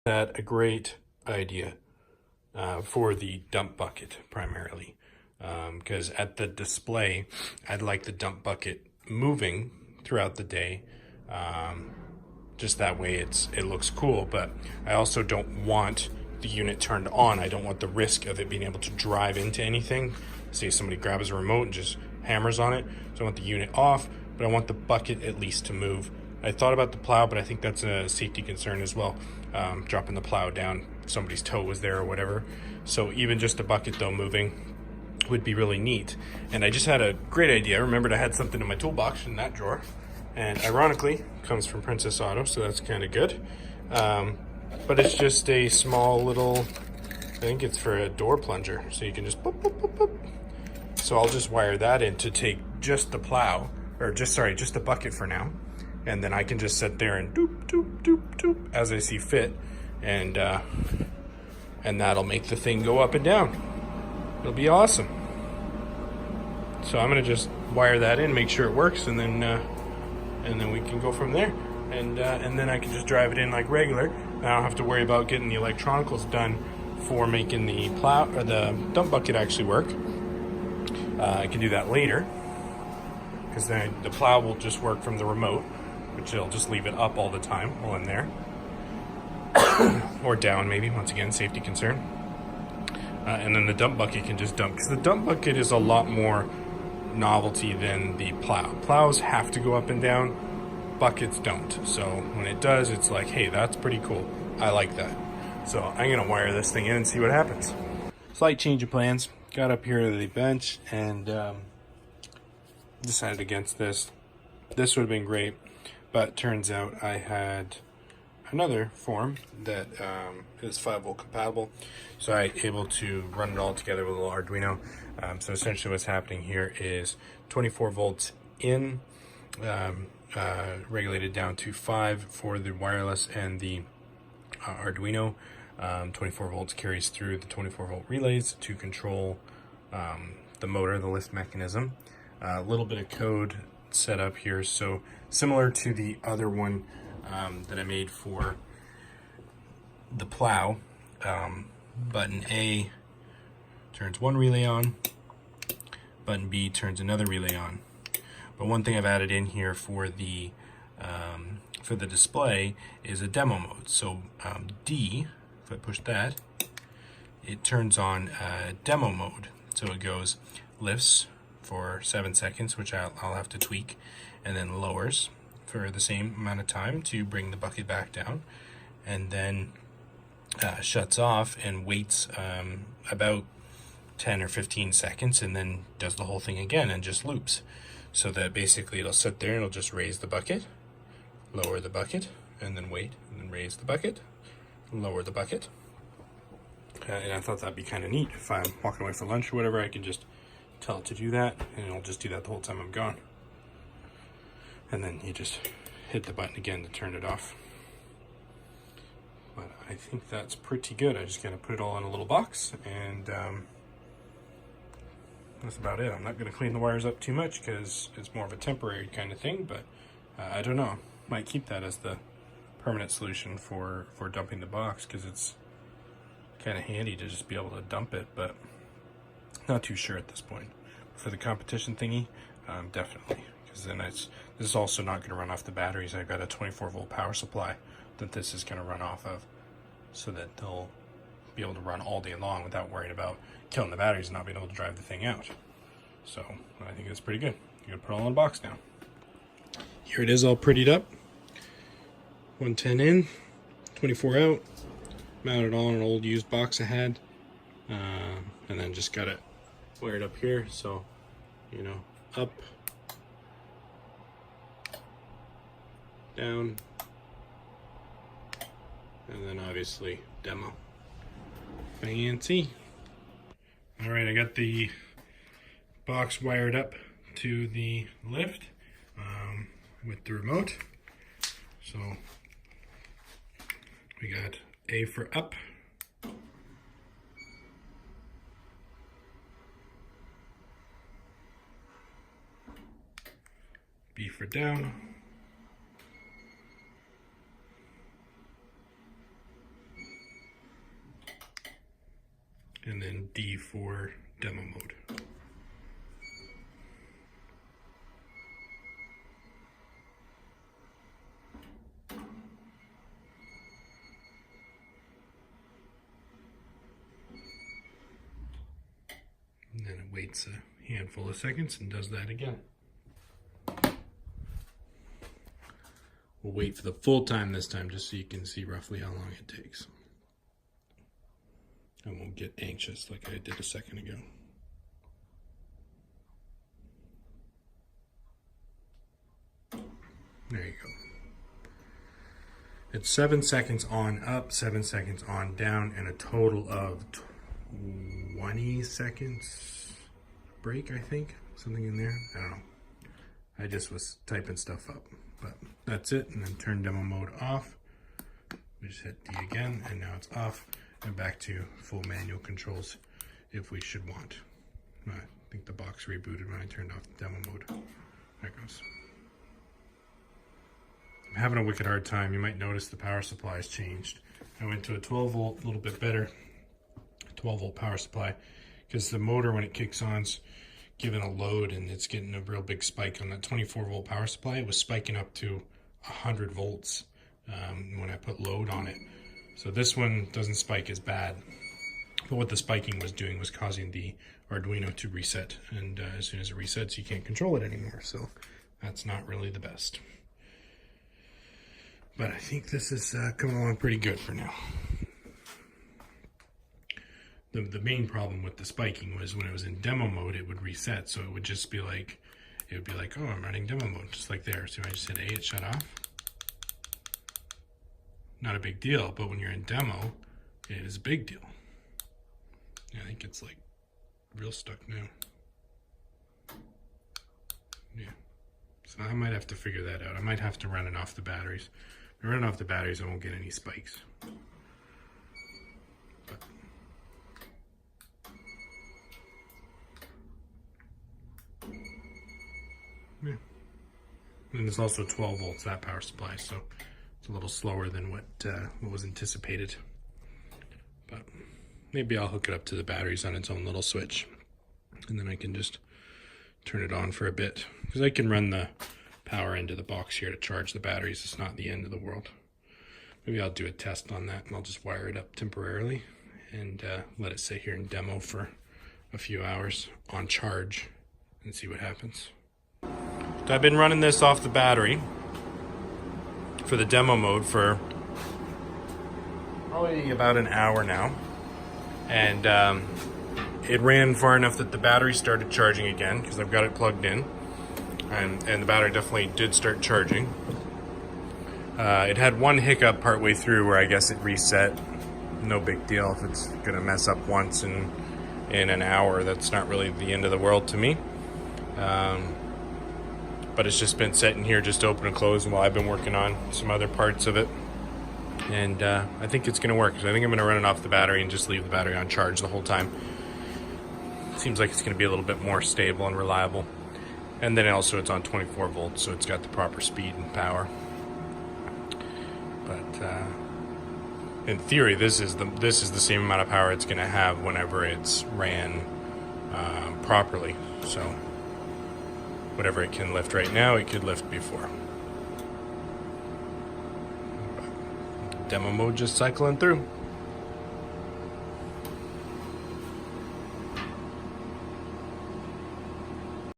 That a great idea for the dump bucket primarily, because at the display, I'd like the dump bucket moving throughout the day. Just that way it looks cool, but I also don't want the unit turned on. I don't want the risk of it being able to drive into anything. Say somebody grabs a remote and just hammers on it. So I want the unit off, but I want the bucket at least to move. I thought about the plow, but I think that's a safety concern as well. Dropping the plow down, somebody's toe was there or whatever. So even just a bucket though moving would be really neat. And I just had a great idea. I remembered I had something in my toolbox in that drawer. And ironically, comes from Princess Auto, so that's kind of good. But it's just a small little, I think it's for a door plunger. So you can just boop, boop, boop, boop. So I'll just wire that in to take just the plow, or just the bucket for now. And then I can just sit there and doop, doop, doop, doop, as I see fit. And that'll make the thing go up and down. It'll be awesome. So I'm gonna just wire that in, make sure it works, and then we can go from there. And then I can just drive it in like regular. I don't have to worry about getting the electronicals done for making the plow or the dump bucket actually work. I can do that later, because then the plow will just work from the remote, which it'll just leave it up all the time while I'm there. Or down maybe, once again, safety concern. And then the dump bucket can just dump, because the dump bucket is a lot more novelty than the plow. Plows have to go up and down, buckets don't. So when it does, it's like, hey, that's pretty cool. I like that. So I'm gonna wire this thing in and see what happens. Slight change of plans. Got up here to the bench and decided against this. This would have been great, but turns out I had another form that is 5-volt compatible, so I'm able to run it all together with a little Arduino. So essentially what's happening here is 24 volts in, regulated down to 5 for the wireless and the Arduino. 24 volts carries through the 24 volt relays to control the motor, the lift mechanism. A little bit of code set up here, so similar to the other one that I made for the plow. Button A turns one relay on, button B turns another relay on. But one thing I've added in here for the display is a demo mode. So D, if I push that, it turns on demo mode. So it goes lifts for 7 seconds, which I'll have to tweak, and then lowers for the same amount of time to bring the bucket back down, and then shuts off and waits about 10 or 15 seconds, and then does the whole thing again and just loops. So that basically it'll sit there and it'll just raise the bucket, lower the bucket, and then wait, and then raise the bucket, lower the bucket. And I thought that'd be kind of neat. If I'm walking away for lunch or whatever, I can just tell it to do that, and it'll just do that the whole time I'm gone. And then you just hit the button again to turn it off. But I think that's pretty good. I just gotta put it all in a little box, and that's about it. I'm not gonna clean the wires up too much because it's more of a temporary kind of thing, but I don't know. Might keep that as the permanent solution for dumping the box, because it's kind of handy to just be able to dump it, but not too sure at this point. For the competition thingy, definitely, because then this is also not going to run off the batteries. I've got a 24 volt power supply that this is going to run off of, so that they'll be able to run all day long without worrying about killing the batteries and not being able to drive the thing out. So I think it's pretty good. You're gonna put it all in a box now. Here it is, all prettied up. 110 in, 24 out. Mounted all in an old used box I had, and then just got it wired up here. So, you know, up, down, and then obviously demo. Fancy. All right, I got the box wired up to the lift with the remote. So we got A for up, B for down, and then D for demo mode. And then it waits a handful of seconds and does that again. We'll wait for the full time this time just so you can see roughly how long it takes. I won't get anxious like I did a second ago. There you go. It's 7 seconds on up, 7 seconds on down, and a total of 20 seconds break, I think. Something in there. I don't know. I just was typing stuff up. But that's it, and then turn demo mode off. We just hit D again, and now it's off, and back to full manual controls if we should want. I think the box rebooted when I turned off the demo mode. There it goes. I'm having a wicked hard time. You might notice the power supply has changed. I went to a 12 volt, a little bit better, 12 volt power supply, because the motor, when it kicks on, is given a load and it's getting a real big spike. On that 24 volt power supply, it was spiking up to 100 volts when I put load on it. So this one doesn't spike as bad, but what the spiking was doing was causing the Arduino to reset, and as soon as it resets, you can't control it anymore, so that's not really the best. But I think this is coming along pretty good for now. The main problem with the spiking was when it was in demo mode, it would reset. So it would just be like, oh, I'm running demo mode, just like there. So I just hit A, it shut off. Not a big deal, but when you're in demo, it is a big deal. Yeah, I think it's like real stuck now. Yeah. So I might have to figure that out. I might have to run it off the batteries. If I run it off the batteries, I won't get any spikes. Yeah. And it's also 12 volts, that power supply, so it's a little slower than what was anticipated. But maybe I'll hook it up to the batteries on its own little switch, and then I can just turn it on for a bit. Because I can run the power into the box here to charge the batteries. It's not the end of the world. Maybe I'll do a test on that, and I'll just wire it up temporarily and let it sit here in demo for a few hours on charge and see what happens. So I've been running this off the battery for the demo mode for probably about an hour now, and it ran far enough that the battery started charging again because I've got it plugged in, and the battery definitely did start charging. It had one hiccup partway through where I guess it reset. No big deal. If it's gonna mess up once in an hour, that's not really the end of the world to me. But it's just been sitting here just open and closing while I've been working on some other parts of it. And I think it's gonna work. So I think I'm gonna run it off the battery and just leave the battery on charge the whole time. Seems like it's gonna be a little bit more stable and reliable. And then also it's on 24 volts, so it's got the proper speed and power. But in theory, this is the same amount of power it's gonna have whenever it's ran properly. So whatever it can lift right now, it could lift before. Demo mode just cycling through.